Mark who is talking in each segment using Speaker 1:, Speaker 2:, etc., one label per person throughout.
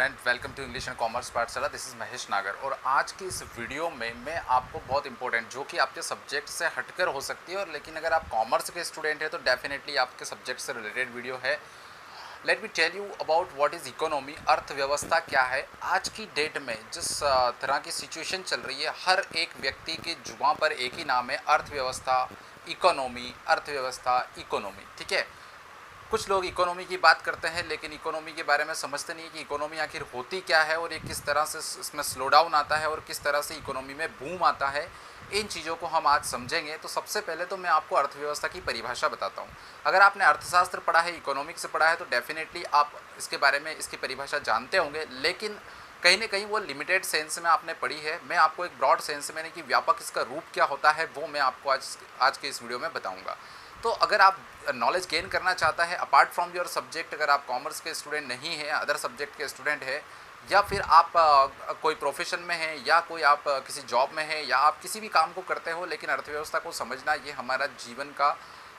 Speaker 1: Friend, welcome to English and commerce Pathshala. This is Mahesh Nagar और आज की इस वीडियो में मैं आपको बहुत इंपॉर्टेंट, जो कि आपके सब्जेक्ट से हटकर हो सकती है, और लेकिन अगर आप कॉमर्स के स्टूडेंट हैं तो डेफिनेटली आपके सब्जेक्ट से रिलेटेड वीडियो है। Let me tell you about what is economy. अर्थव्यवस्था क्या है। आज की डेट में जिस तरह की सिचुएशन चल रही है, हर एक व्यक्ति की जुबान पर एक ही नाम है, अर्थव्यवस्था, इकोनॉमी, अर्थव्यवस्था, इकोनॉमी। ठीक है। कुछ लोग इकोनॉमी की बात करते हैं लेकिन इकोनॉमी के बारे में समझते नहीं कि इकोनॉमी आखिर होती क्या है और ये किस तरह से इसमें स्लो डाउन आता है और किस तरह से इकोनॉमी में बूम आता है। इन चीज़ों को हम आज समझेंगे। तो सबसे पहले तो मैं आपको अर्थव्यवस्था की परिभाषा बताता हूँ। अगर आपने अर्थशास्त्र पढ़ा है, इकोनॉमिक्स से पढ़ा है, तो डेफिनेटली आप इसके बारे में, इसकी परिभाषा जानते होंगे, लेकिन कहीं ना कहीं वो लिमिटेड सेंस में आपने पढ़ी है। मैं आपको एक ब्रॉड सेंस में, यानी कि व्यापक इसका रूप क्या होता है, वो मैं आपको आज के इस वीडियो में बताऊंगा। तो अगर आप नॉलेज गेन करना चाहता है अपार्ट फ्रॉम योर सब्जेक्ट, अगर आप कॉमर्स के स्टूडेंट नहीं हैं, अदर सब्जेक्ट के स्टूडेंट है, या फिर आप कोई प्रोफेशन में हैं, या कोई आप किसी जॉब में हैं, या आप किसी भी काम को करते हो, लेकिन अर्थव्यवस्था को समझना ये हमारा जीवन का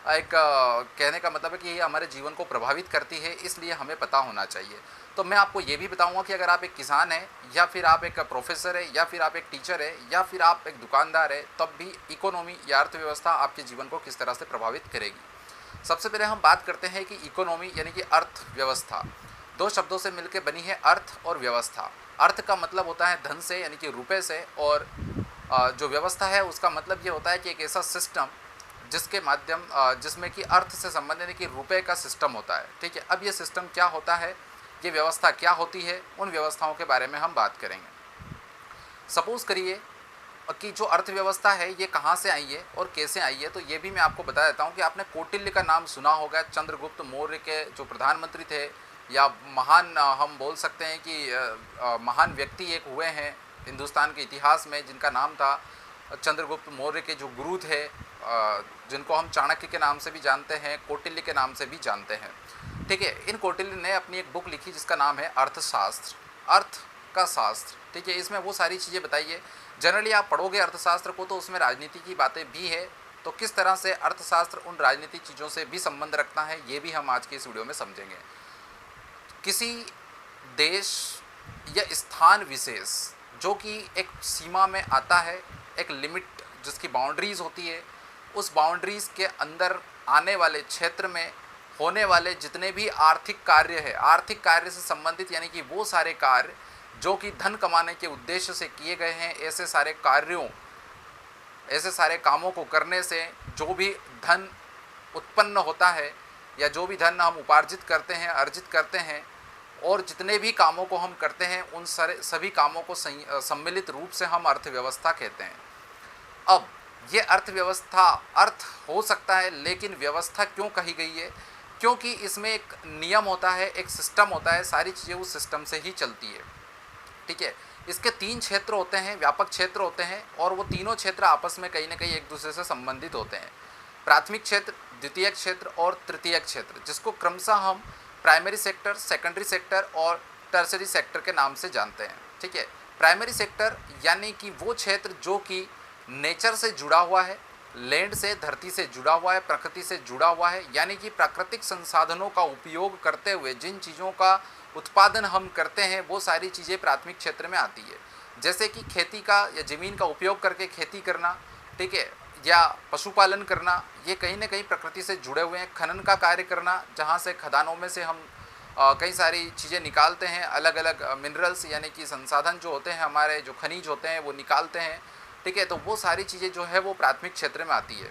Speaker 1: एक कहने का मतलब है कि ये हमारे जीवन को प्रभावित करती है, इसलिए हमें पता होना चाहिए। तो मैं आपको ये भी बताऊंगा कि अगर आप एक किसान हैं, या फिर आप एक प्रोफेसर है, या फिर आप एक टीचर है, या फिर आप एक दुकानदार है, तब भी इकोनॉमी या अर्थव्यवस्था आपके जीवन को किस तरह से प्रभावित करेगी। सबसे पहले हम बात करते हैं कि इकोनॉमी यानी कि अर्थव्यवस्था दो शब्दों से मिलकर बनी है, अर्थ और व्यवस्था। अर्थ का मतलब होता है धन से, यानी कि रुपए से, और जो व्यवस्था है उसका मतलब ये होता है कि एक ऐसा सिस्टम जिसके माध्यम जिसमें कि अर्थ से संबंधित, यानी कि रुपए का सिस्टम होता है। ठीक है। अब ये सिस्टम क्या होता है, ये व्यवस्था क्या होती है, उन व्यवस्थाओं के बारे में हम बात करेंगे। सपोज़ करिए कि जो अर्थव्यवस्था है ये कहाँ से आई है और कैसे आई है, तो ये भी मैं आपको बता देता हूँ कि आपने कौटिल्य का नाम सुना होगा। चंद्रगुप्त मौर्य के जो प्रधानमंत्री थे, या महान हम बोल सकते हैं कि महान व्यक्ति एक हुए हैं हिंदुस्तान के इतिहास में, जिनका नाम था चंद्रगुप्त मौर्य के जो गुरु थे, जिनको हम चाणक्य के नाम से भी जानते हैं, कौटिल्य के नाम से भी जानते हैं। ठीक है। इन कौटिल्य ने अपनी एक बुक लिखी जिसका नाम है अर्थशास्त्र, अर्थ का शास्त्र। ठीक है। इसमें वो सारी चीज़ें बताई है। जनरली आप पढ़ोगे अर्थशास्त्र को तो उसमें राजनीति की बातें भी है, तो किस तरह से अर्थशास्त्र उन राजनीतिक चीज़ों से भी संबंध रखता है, ये भी हम आज के इस वीडियो में समझेंगे। किसी देश या स्थान विशेष जो कि एक सीमा में आता है, एक लिमिट जिसकी बाउंड्रीज़ होती है, उस बाउंड्रीज़ के अंदर आने वाले क्षेत्र में होने वाले जितने भी आर्थिक कार्य है, आर्थिक कार्य से संबंधित, यानी कि वो सारे कार्य जो कि धन कमाने के उद्देश्य से किए गए हैं, ऐसे सारे कार्यों, ऐसे सारे कामों को करने से जो भी धन उत्पन्न होता है, या जो भी धन हम उपार्जित करते हैं, अर्जित करते हैं, और जितने भी कामों को हम करते हैं, उन सभी कामों को सम्मिलित रूप से हम अर्थव्यवस्था कहते हैं। अब ये अर्थव्यवस्था अर्थ हो सकता है, लेकिन व्यवस्था क्यों कही गई है? क्योंकि इसमें एक नियम होता है, एक सिस्टम होता है, सारी चीज़ें उस सिस्टम से ही चलती है। ठीक है। इसके 3 क्षेत्र होते हैं, व्यापक क्षेत्र होते हैं, और वो तीनों क्षेत्र आपस में कहीं ना कहीं एक दूसरे से संबंधित होते हैं। प्राथमिक क्षेत्र, द्वितीयक क्षेत्र और तृतीयक क्षेत्र, जिसको क्रमशः हम प्राइमरी सेक्टर, सेकेंडरी सेक्टर और टर्सरी सेक्टर के नाम से जानते हैं। ठीक है। प्राइमरी सेक्टर यानी कि वो क्षेत्र जो कि नेचर से जुड़ा हुआ है, लैंड से, धरती से जुड़ा हुआ है, प्रकृति से जुड़ा हुआ है, यानी कि प्राकृतिक संसाधनों का उपयोग करते हुए जिन चीज़ों का उत्पादन हम करते हैं, वो सारी चीज़ें प्राथमिक क्षेत्र में आती है। जैसे कि खेती का या ज़मीन का उपयोग करके खेती करना, ठीक है, या पशुपालन करना, ये कहीं ना कहीं प्रकृति से जुड़े हुए हैं। खनन का कार्य करना, जहाँ से खदानों में से हम कई सारी चीज़ें निकालते हैं, अलग अलग मिनरल्स यानी कि संसाधन जो होते हैं, हमारे जो खनिज होते हैं, वो निकालते हैं। ठीक है। तो वो सारी चीज़ें जो है वो प्राथमिक क्षेत्र में आती है।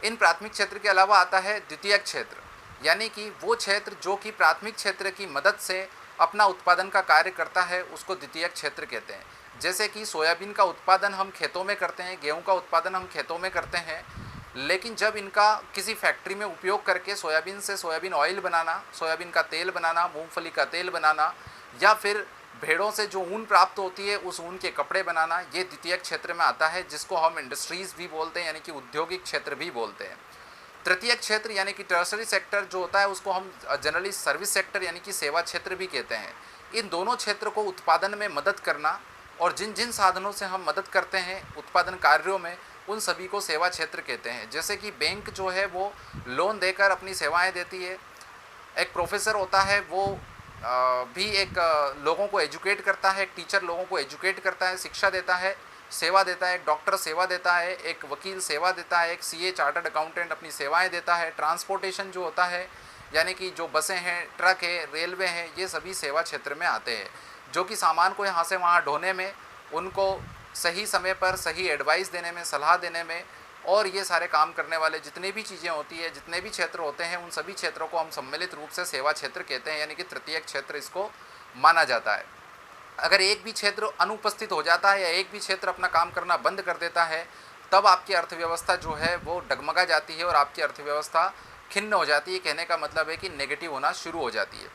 Speaker 1: इन प्राथमिक क्षेत्र के अलावा आता है द्वितीयक क्षेत्र, यानी कि वो क्षेत्र जो कि प्राथमिक क्षेत्र की मदद से अपना उत्पादन का कार्य करता है, उसको द्वितीयक क्षेत्र कहते हैं। जैसे कि सोयाबीन का उत्पादन हम खेतों में करते हैं, गेहूं का उत्पादन हम खेतों में करते हैं, लेकिन जब इनका किसी फैक्ट्री में उपयोग करके सोयाबीन से सोयाबीन ऑयल बनाना, सोयाबीन का तेल बनाना, मूंगफली का तेल बनाना, या फिर भेड़ों से जो ऊन प्राप्त होती है उस ऊन के कपड़े बनाना, ये द्वितीयक क्षेत्र में आता है, जिसको हम इंडस्ट्रीज़ भी बोलते हैं, यानी कि औद्योगिक क्षेत्र भी बोलते हैं। तृतीयक क्षेत्र यानी कि टर्सरी सेक्टर जो होता है, उसको हम जनरली सर्विस सेक्टर यानी कि सेवा क्षेत्र भी कहते हैं। इन दोनों क्षेत्र को उत्पादन में मदद करना, और जिन जिन साधनों से हम मदद करते हैं उत्पादन कार्यों में, उन सभी को सेवा क्षेत्र कहते हैं। जैसे कि बैंक जो है वो लोन देकर अपनी सेवाएं देती है, एक प्रोफेसर होता है वो भी एक लोगों को एजुकेट करता है, एक टीचर लोगों को एजुकेट करता है, शिक्षा देता है, सेवा देता है, एक डॉक्टर सेवा देता है, एक वकील सेवा देता है, एक सीए चार्टर्ड अकाउंटेंट अपनी सेवाएं देता है। ट्रांसपोर्टेशन जो होता है यानी कि जो बसें हैं, ट्रक है, रेलवे हैं, ये सभी सेवा क्षेत्र में आते हैं, जो कि सामान को यहाँ से वहाँ ढोने में, उनको सही समय पर सही एडवाइस देने में, सलाह देने में, और ये सारे काम करने वाले जितनी भी चीज़ें होती है, जितने भी क्षेत्र होते हैं, उन सभी क्षेत्रों को हम सम्मिलित रूप से सेवा क्षेत्र कहते हैं, यानी कि तृतीय क्षेत्र इसको माना जाता है। अगर एक भी क्षेत्र अनुपस्थित हो जाता है या एक भी क्षेत्र अपना काम करना बंद कर देता है, तब आपकी अर्थव्यवस्था जो है वो डगमगा जाती है और आपकी अर्थव्यवस्था खिन्न हो जाती है। कहने का मतलब है कि नेगेटिव होना शुरू हो जाती है।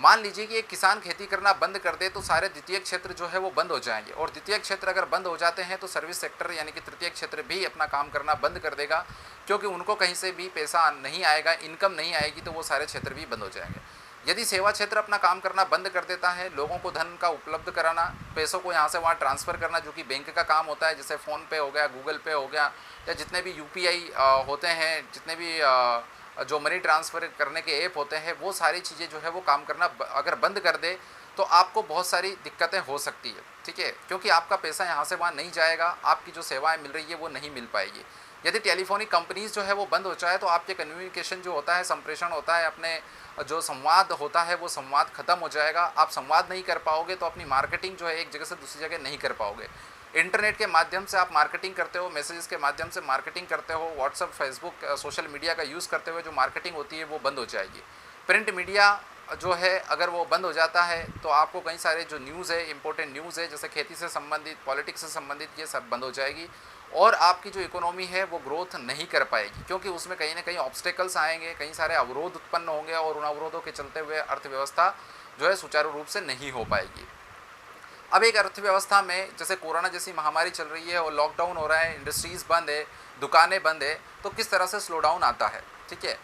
Speaker 1: मान लीजिए कि एक किसान खेती करना बंद कर दे तो सारे द्वितीय क्षेत्र जो है वो बंद हो जाएंगे, और द्वितीय क्षेत्र अगर बंद हो जाते हैं तो सर्विस सेक्टर यानी कि तृतीय क्षेत्र भी अपना काम करना बंद कर देगा, क्योंकि उनको कहीं से भी पैसा नहीं आएगा, इनकम नहीं आएगी, तो वो सारे क्षेत्र भी बंद हो जाएंगे। यदि सेवा क्षेत्र अपना काम करना बंद कर देता है, लोगों को धन का उपलब्ध कराना, पैसों को यहाँ से वहाँ ट्रांसफ़र करना, जो कि बैंक का काम होता है, जैसे फ़ोन पे हो गया, गूगल पे हो गया, या जितने भी यूपीआई होते हैं, जितने भी जो मनी ट्रांसफ़र करने के ऐप होते हैं, वो सारी चीज़ें जो है वो काम करना अगर बंद कर दे तो आपको बहुत सारी दिक्कतें हो सकती है, ठीक है, क्योंकि आपका पैसा यहाँ से वहाँ नहीं जाएगा, आपकी जो सेवाएं मिल रही है वो नहीं मिल पाएगी। यदि टेलीफोनिक कंपनीज़ जो है वो बंद हो जाए तो आपके कम्युनिकेशन जो होता है, संप्रेषण होता है, अपने जो संवाद होता है वो संवाद खत्म हो जाएगा। आप संवाद नहीं कर पाओगे तो अपनी मार्केटिंग जो है एक जगह से दूसरी जगह नहीं कर पाओगे। इंटरनेट के माध्यम से आप मार्केटिंग करते हो, मैसेजेस के माध्यम से मार्केटिंग करते हो, व्हाट्सअप, फेसबुक, सोशल मीडिया का यूज़ करते हुए जो मार्केटिंग होती है वो बंद हो जाएगी। प्रिंट मीडिया जो है अगर वो बंद हो जाता है तो आपको कई सारे जो न्यूज़ है, इंपॉर्टेंट न्यूज़ है, जैसे खेती से संबंधित, पॉलिटिक्स से संबंधित, ये सब बंद हो जाएगी, और आपकी जो इकोनॉमी है वो ग्रोथ नहीं कर पाएगी, क्योंकि उसमें कहीं ना कहीं ऑब्स्टेकल्स आएंगे, कई सारे अवरोध उत्पन्न होंगे, और उन अवरोधों के चलते हुए अर्थव्यवस्था जो है सुचारू रूप से नहीं हो पाएगी। अब एक अर्थव्यवस्था में जैसे कोरोना जैसी महामारी चल रही है और लॉकडाउन हो रहा है, इंडस्ट्रीज़ बंद है, दुकानें बंद है, तो किस तरह से स्लो डाउन आता है, ठीक है।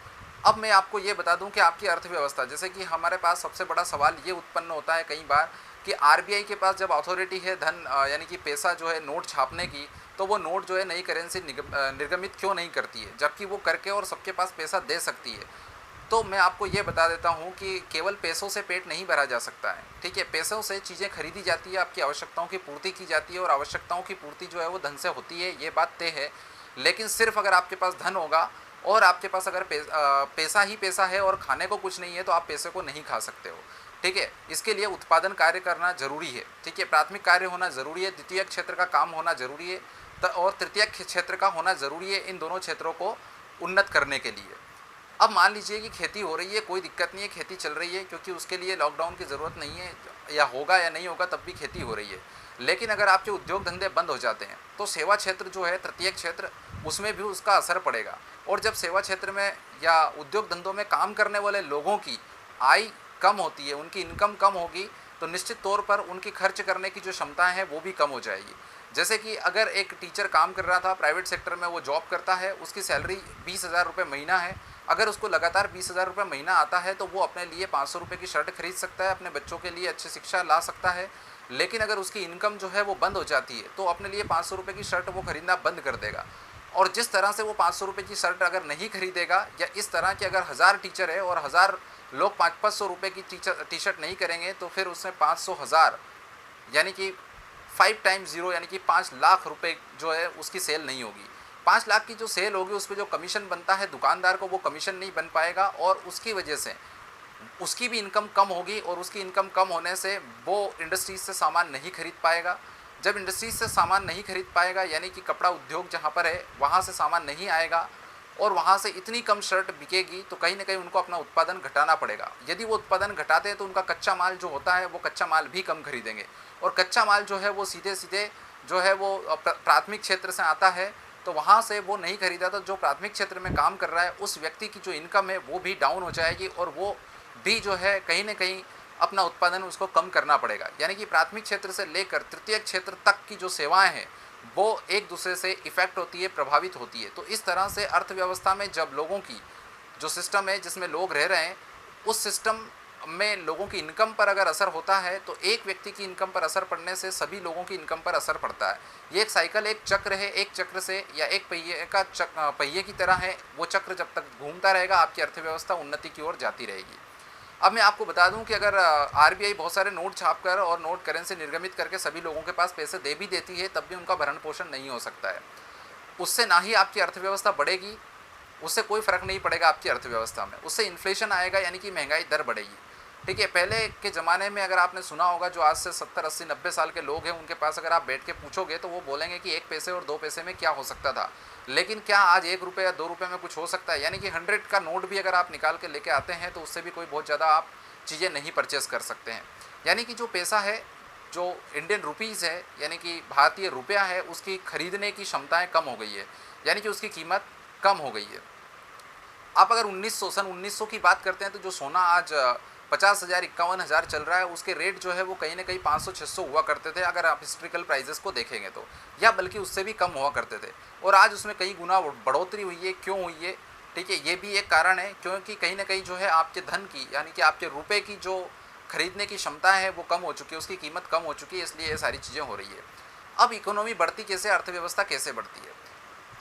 Speaker 1: अब मैं आपको ये बता दूं कि आपकी अर्थव्यवस्था, जैसे कि हमारे पास सबसे बड़ा सवाल ये उत्पन्न होता है कई बार कि आरबीआई के पास जब अथॉरिटी है धन यानी कि पैसा जो है नोट छापने की, तो वो नोट जो है नई करेंसी निर्गमित क्यों नहीं करती है, जबकि वो करके और सबके पास पैसा दे सकती है। तो मैं आपको ये बता देता हूँ कि केवल पैसों से पेट नहीं भरा जा सकता है, ठीक है। पैसों से चीज़ें खरीदी जाती है, आपकी आवश्यकताओं की पूर्ति की जाती है, और आवश्यकताओं की पूर्ति जो है वो धन से होती है, ये बात तय है। लेकिन सिर्फ अगर आपके पास धन होगा और आपके पास अगर पैसा ही पैसा है और खाने को कुछ नहीं है, तो आप पैसे को नहीं खा सकते हो, ठीक है। इसके लिए उत्पादन कार्य करना जरूरी है, ठीक है, प्राथमिक कार्य होना जरूरी है, द्वितीय क्षेत्र का काम होना जरूरी है, और तृतीय क्षेत्र का होना जरूरी है, इन दोनों क्षेत्रों को उन्नत करने के लिए। अब मान लीजिए कि खेती हो रही है, कोई दिक्कत नहीं है, खेती चल रही है, क्योंकि उसके लिए लॉकडाउन की ज़रूरत नहीं है, या होगा या नहीं होगा तब भी खेती हो रही है। लेकिन अगर आपके उद्योग धंधे बंद हो जाते हैं तो सेवा क्षेत्र जो है, तृतीय क्षेत्र, उसमें भी उसका असर पड़ेगा। और जब सेवा क्षेत्र में या उद्योग धंधों में काम करने वाले लोगों की आय कम होती है, उनकी इनकम कम होगी, तो निश्चित तौर पर उनकी खर्च करने की जो क्षमताएँ हैं वो भी कम हो जाएगी। जैसे कि अगर एक टीचर काम कर रहा था, प्राइवेट सेक्टर में वो जॉब करता है, उसकी सैलरी 20,000 रुपये महीना है, अगर उसको लगातार 20,000 रुपये महीना आता है तो वो अपने लिए 500 रुपये की शर्ट खरीद सकता है, अपने बच्चों के लिए अच्छी शिक्षा ला सकता है। लेकिन अगर उसकी इनकम जो है वो बंद हो जाती है तो अपने लिए 500 रुपये की शर्ट वो खरीदना बंद कर देगा। और जिस तरह से वो 500 रुपये की शर्ट अगर नहीं खरीदेगा, या इस तरह की अगर 1000 टीचर है और 1000 लोग 500 रुपये की टी शर्ट नहीं करेंगे, तो फिर उसमें 500,000 यानी कि 5 टाइम्स 0 यानी कि 5 लाख रुपए जो है उसकी सेल नहीं होगी। 5 लाख की जो सेल होगी उस पर जो कमीशन बनता है दुकानदार को, वो कमीशन नहीं बन पाएगा, और उसकी वजह से उसकी भी इनकम कम होगी, और उसकी इनकम कम होने से वो इंडस्ट्रीज से सामान नहीं खरीद पाएगा। जब इंडस्ट्रीज से सामान नहीं खरीद पाएगा, यानी कि कपड़ा उद्योग जहाँ पर है वहाँ से सामान नहीं आएगा, और वहाँ से इतनी कम शर्ट बिकेगी, तो कहीं ना कहीं उनको अपना उत्पादन घटाना पड़ेगा। यदि वो उत्पादन घटाते हैं तो उनका कच्चा माल जो होता है वो कच्चा माल भी कम खरीदेंगे, और कच्चा माल जो है वो सीधे सीधे जो है वो प्राथमिक क्षेत्र से आता है, तो वहाँ से वो नहीं खरीदा, तो जो प्राथमिक क्षेत्र में काम कर रहा है उस व्यक्ति की जो इनकम है वो भी डाउन हो जाएगी, और वो भी जो है कहीं ना कहीं अपना उत्पादन उसको कम करना पड़ेगा। यानी कि प्राथमिक क्षेत्र से लेकर तृतीय क्षेत्र तक की जो सेवाएं हैं वो एक दूसरे से इफ़ेक्ट होती है, प्रभावित होती है। तो इस तरह से अर्थव्यवस्था में जब लोगों की जो सिस्टम है जिसमें लोग रह रहे हैं, उस सिस्टम में लोगों की इनकम पर अगर असर होता है, तो एक व्यक्ति की इनकम पर असर पड़ने से सभी लोगों की इनकम पर असर पड़ता है। ये एक साइकिल, एक चक्र है, एक चक्र से या एक पहिए की तरह है। वो चक्र जब तक घूमता रहेगा आपकी अर्थव्यवस्था उन्नति की ओर जाती रहेगी। अब मैं आपको बता दूं कि अगर आरबीआई बहुत सारे नोट छाप कर और नोट करेंसी निर्गमित करके सभी लोगों के पास पैसे दे भी देती है, तब भी उनका भरण पोषण नहीं हो सकता है। उससे ना ही आपकी अर्थव्यवस्था बढ़ेगी, उससे कोई फ़र्क नहीं पड़ेगा आपकी अर्थव्यवस्था में, उससे इन्फ्लेशन आएगा यानी कि महंगाई दर बढ़ेगी। ठीक है, पहले के ज़माने में अगर आपने सुना होगा, जो आज से 70 80 90 साल के लोग हैं, उनके पास अगर आप बैठ के पूछोगे तो वो बोलेंगे कि 1 पैसे और 2 पैसे में क्या हो सकता था। लेकिन क्या आज 1 रुपये या 2 रुपये में कुछ हो सकता है? यानी कि 100 का नोट भी अगर आप निकाल के लेके आते हैं तो उससे भी कोई बहुत ज़्यादा आप चीज़ें नहीं परचेस कर सकते हैं। यानी कि जो पैसा है, जो इंडियन रुपीज़ है, यानी कि भारतीय रुपया है, उसकी खरीदने की क्षमताएँ कम हो गई है, यानी कि उसकी कीमत कम हो गई है। आप अगर 1900 की बात करते हैं तो जो सोना आज 50,000 51,000 चल रहा है, उसके रेट जो है वो कहीं ना कहीं 500-600 हुआ करते थे अगर आप हिस्ट्रिकल प्राइजेस को देखेंगे तो, या बल्कि उससे भी कम हुआ करते थे। और आज उसमें कई गुना बढ़ोतरी हुई है। क्यों हुई है? ठीक है, ये भी एक कारण है, क्योंकि कहीं ना कहीं जो है आपके धन की, यानी कि आपके रुपए की जो खरीदने की क्षमता है वो कम हो चुकी है, उसकी कीमत कम हो चुकी है, इसलिए ये सारी चीज़ें हो रही है। अब इकोनॉमी बढ़ती कैसे, अर्थव्यवस्था कैसे बढ़ती है?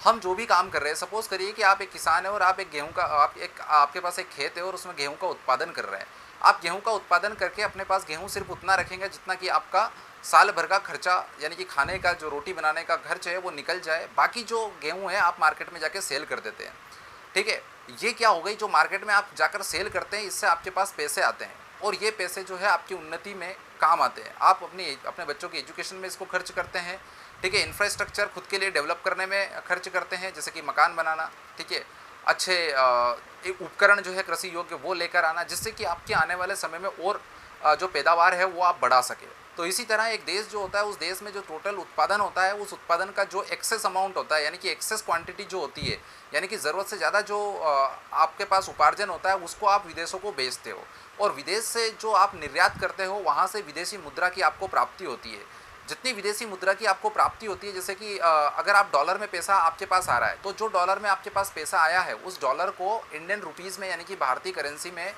Speaker 1: हम जो भी काम कर रहे हैं, सपोज़ करिए कि आप एक किसान हैं और आप एक गेहूं का आपके पास एक खेत है और उसमें गेहूं का उत्पादन कर रहे हैं। आप गेहूं का उत्पादन करके अपने पास गेहूं सिर्फ उतना रखेंगे जितना कि आपका साल भर का खर्चा, यानी कि खाने का, जो रोटी बनाने का खर्च है वो निकल जाए। बाकी जो गेहूं है आप मार्केट में जाके सेल कर देते हैं। ठीक है, ये क्या हो गई, जो मार्केट में आप जाकर सेल करते हैं, इससे आपके पास पैसे आते हैं और ये पैसे जो है आपकी उन्नति में काम आते हैं। आप अपने बच्चों की एजुकेशन में इसको खर्च करते हैं। ठीक है, इंफ्रास्ट्रक्चर खुद के लिए डेवलप करने में खर्च करते हैं, जैसे कि मकान बनाना। ठीक है, अच्छे एक उपकरण जो है कृषि योग्य वो लेकर आना, जिससे कि आपके आने वाले समय में और जो पैदावार है वो आप बढ़ा सके। तो इसी तरह एक देश जो होता है, उस देश में जो टोटल उत्पादन होता है, उस उत्पादन का जो एक्सेस अमाउंट होता है, यानी कि एक्सेस क्वांटिटी जो होती है, यानी कि ज़रूरत से ज़्यादा जो आपके पास उपार्जन होता है, उसको आप विदेशों को बेचते हो। और विदेश से जो आप निर्यात करते हो, वहाँ से विदेशी मुद्रा की आपको प्राप्ति होती है। जितनी विदेशी मुद्रा की आपको प्राप्ति होती है, जैसे कि अगर आप डॉलर में पैसा आपके पास आ रहा है, तो जो डॉलर में आपके पास पैसा आया है, उस डॉलर को इंडियन रुपीज़ में, यानी कि भारतीय करेंसी में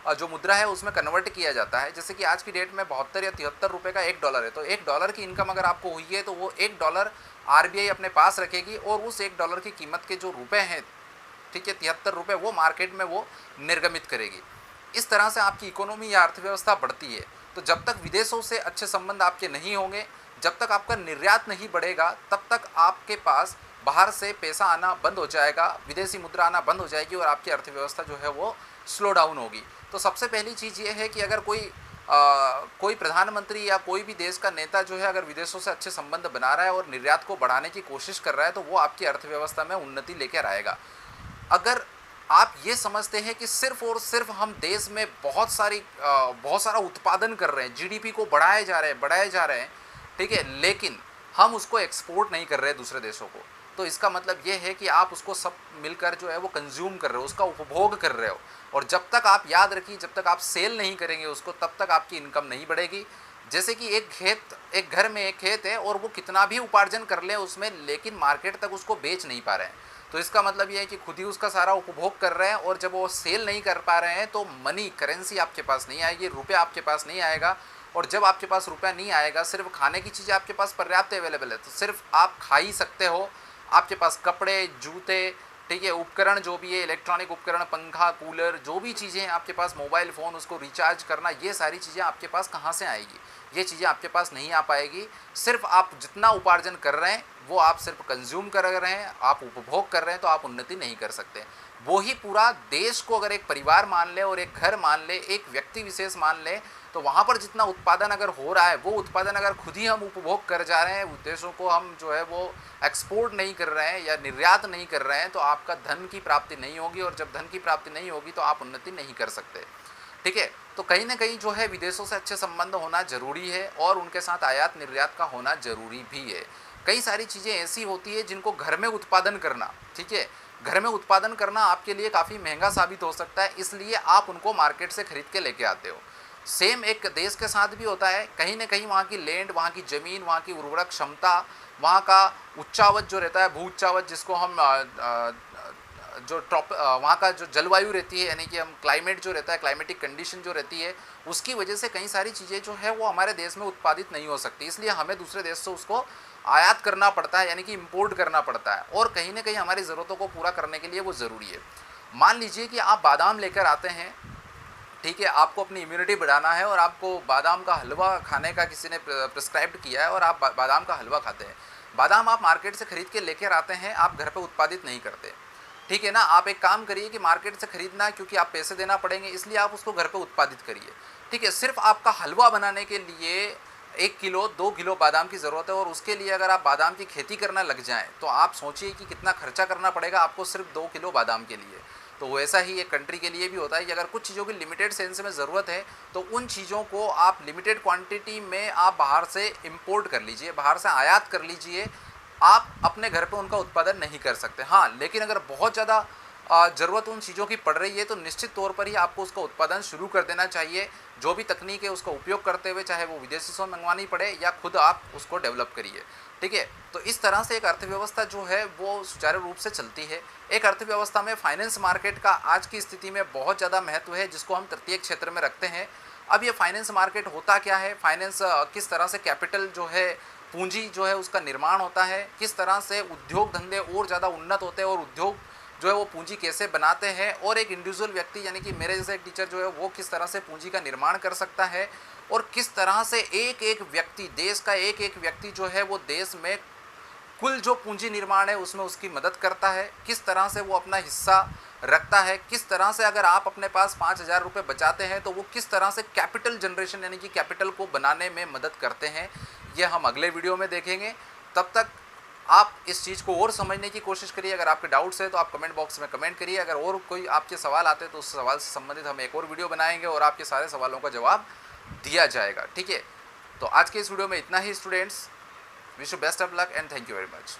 Speaker 1: जो मुद्रा है उसमें कन्वर्ट किया जाता है। जैसे कि आज की डेट में 72 या 73 रुपये का 1 डॉलर है, तो 1 डॉलर की इनकम अगर आपको हुई है तो वो 1 डॉलर आरबीआई अपने पास रखेगी और उस 1 डॉलर की कीमत के जो रुपए हैं, ठीक है, 73 रुपये, वो मार्केट में वो निर्गमित करेगी। इस तरह से आपकी इकोनॉमी या अर्थव्यवस्था बढ़ती है। तो जब तक विदेशों से अच्छे संबंध आपके नहीं होंगे, जब तक आपका निर्यात नहीं बढ़ेगा, तब तक आपके पास बाहर से पैसा आना बंद हो जाएगा, विदेशी मुद्रा आना बंद हो जाएगी और आपकी अर्थव्यवस्था जो है वो स्लो डाउन होगी। तो सबसे पहली चीज़ ये है कि अगर कोई प्रधानमंत्री या कोई भी देश का नेता जो है अगर विदेशों से अच्छे संबंध बना रहा है और निर्यात को बढ़ाने की कोशिश कर रहा है, तो वो आपकी अर्थव्यवस्था में उन्नति लेकर आएगा। अगर आप ये समझते हैं कि सिर्फ और सिर्फ हम देश में बहुत सारा उत्पादन कर रहे हैं, जीडीपी को बढ़ाए जा रहे हैं, ठीक है, लेकिन हम उसको एक्सपोर्ट नहीं कर रहे दूसरे देशों को, तो इसका मतलब ये है कि आप उसको सब मिलकर जो है वो कंज्यूम कर रहे हो, उसका उपभोग कर रहे हो। और जब तक आप, याद रखिए, जब तक आप सेल नहीं करेंगे उसको, तब तक आपकी इनकम नहीं बढ़ेगी। जैसे कि एक घर में एक खेत है और वो कितना भी उपार्जन कर ले उसमें, लेकिन मार्केट तक उसको बेच नहीं पा रहे हैं, तो इसका मतलब ये है कि खुद ही उसका सारा उपभोग कर रहे हैं। और जब वो सेल नहीं कर पा रहे हैं तो मनी, करेंसी आपके पास नहीं आएगी, रुपया आपके पास नहीं आएगा। और जब आपके पास रुपया नहीं आएगा, सिर्फ खाने की चीज़ें आपके पास पर्याप्त अवेलेबल है, तो सिर्फ आप खा ही सकते हो। आपके पास कपड़े, जूते, ठीक है, उपकरण जो भी है, इलेक्ट्रॉनिक उपकरण, पंखा, कूलर, जो भी चीज़ें हैं आपके पास, मोबाइल फ़ोन, उसको रिचार्ज करना, ये सारी चीज़ें आपके पास कहाँ से आएगी? ये चीज़ें आपके पास नहीं आ पाएगी। सिर्फ आप जितना उपार्जन कर रहे हैं वो आप सिर्फ कंज्यूम कर रहे हैं, आप उपभोग कर रहे हैं, तो आप उन्नति नहीं कर सकते। वो ही पूरा देश को अगर एक परिवार मान ले और एक घर मान ले, एक व्यक्ति विशेष मान ले, तो वहाँ पर जितना उत्पादन अगर हो रहा है, वो उत्पादन अगर खुद ही हम उपभोग कर जा रहे हैं, देशों को हम जो है वो एक्सपोर्ट नहीं कर रहे हैं या निर्यात नहीं कर रहे हैं, तो आपका धन की प्राप्ति नहीं होगी। और जब धन की प्राप्ति नहीं होगी तो आप उन्नति नहीं कर सकते। ठीक है, तो कहीं ना कहीं जो है विदेशों से अच्छे संबंध होना ज़रूरी है और उनके साथ आयात निर्यात का होना ज़रूरी भी है। कई सारी चीज़ें ऐसी होती है जिनको घर में उत्पादन करना, ठीक है, घर में उत्पादन करना आपके लिए काफ़ी महंगा साबित हो सकता है, इसलिए आप उनको मार्केट से खरीद के लेके आते हो। सेम एक देश के साथ भी होता है, कहीं ना कहीं वहाँ की लैंड, वहाँ की ज़मीन, वहाँ की उर्वरक क्षमता, वहाँ का उच्चावच जो रहता है, भू उच्चावच जिसको हम वहाँ का जो जलवायु रहती है, यानी कि हम क्लाइमेट जो रहता है, क्लाइमेटिक कंडीशन जो रहती है, उसकी वजह से कई सारी चीज़ें जो है वो हमारे देश में उत्पादित नहीं हो सकती, इसलिए हमें दूसरे देश से उसको आयात करना पड़ता है, यानी कि इंपोर्ट करना पड़ता है। और कहीं ना कहीं हमारी ज़रूरतों को पूरा करने के लिए वो ज़रूरी है। मान लीजिए कि आप बादाम लेकर आते हैं, ठीक है, आपको अपनी इम्यूनिटी बढ़ाना है और आपको बादाम का हलवा खाने का किसी ने प्रिस्क्राइब किया है और आप बादाम का हलवा खाते हैं। बादाम आप मार्केट से खरीद के लेकर आते हैं, आप घर पे उत्पादित नहीं करते, ठीक है ना। आप एक काम करिए कि मार्केट से खरीदना, क्योंकि आप पैसे देना पड़ेंगे, इसलिए आप उसको घर पे उत्पादित करिए, ठीक है। सिर्फ आपका हलवा बनाने के लिए 1 किलो 2 किलो बादाम की ज़रूरत है और उसके लिए अगर आप बादाम की खेती करना लग जाएँ तो आप सोचिए कि कितना खर्चा करना पड़ेगा आपको सिर्फ 2 किलो बादाम के लिए। तो वैसा ही एक कंट्री के लिए भी होता है कि अगर कुछ चीज़ों की लिमिटेड सेंस में ज़रूरत है तो उन चीज़ों को आप लिमिटेड क्वांटिटी में आप बाहर से इंपोर्ट कर लीजिए, बाहर से आयात कर लीजिए। आप अपने घर पे उनका उत्पादन नहीं कर सकते, हाँ, लेकिन अगर बहुत ज़्यादा ज़रूरत उन चीज़ों की पड़ रही है तो निश्चित तौर पर ही आपको उसका उत्पादन शुरू कर देना चाहिए। जो भी तकनीक है उसका उपयोग करते हुए, चाहे वो विदेशी से मंगवानी पड़े या खुद आप उसको डेवलप करिए, ठीक है। तो इस तरह से एक अर्थव्यवस्था जो है वो सुचारू रूप से चलती है। एक अर्थव्यवस्था में फाइनेंस मार्केट का आज की स्थिति में बहुत ज़्यादा महत्व है, जिसको हम तृतीय क्षेत्र में रखते हैं। अब ये फाइनेंस मार्केट होता क्या है, फाइनेंस किस तरह से कैपिटल जो है, पूंजी जो है उसका निर्माण होता है, किस तरह से उद्योग धंधे और ज़्यादा उन्नत होते हैं और उद्योग जो है वो पूंजी कैसे बनाते हैं, और एक इंडिविजुअल व्यक्ति यानी कि मेरे जैसे एक टीचर जो है वो किस तरह से पूंजी का निर्माण कर सकता है, और किस तरह से एक एक व्यक्ति, देश का एक एक व्यक्ति जो है वो देश में कुल जो पूंजी निर्माण है उसमें उसकी मदद करता है, किस तरह से वो अपना हिस्सा रखता है, किस तरह से अगर आप अपने पास 5,000 रुपये बचाते हैं तो वो किस तरह से कैपिटल जनरेशन यानी कि कैपिटल को बनाने में मदद करते हैं, ये हम अगले वीडियो में देखेंगे। तब तक आप इस चीज़ को और समझने की कोशिश करिए। अगर आपके डाउट्स है तो आप कमेंट बॉक्स में कमेंट करिए। अगर और कोई आपके सवाल आते हैं तो उस सवाल से संबंधित हम एक और वीडियो बनाएंगे और आपके सारे सवालों का जवाब दिया जाएगा, ठीक है। तो आज के इस वीडियो में इतना ही students. Wish you best of luck and thank you very much.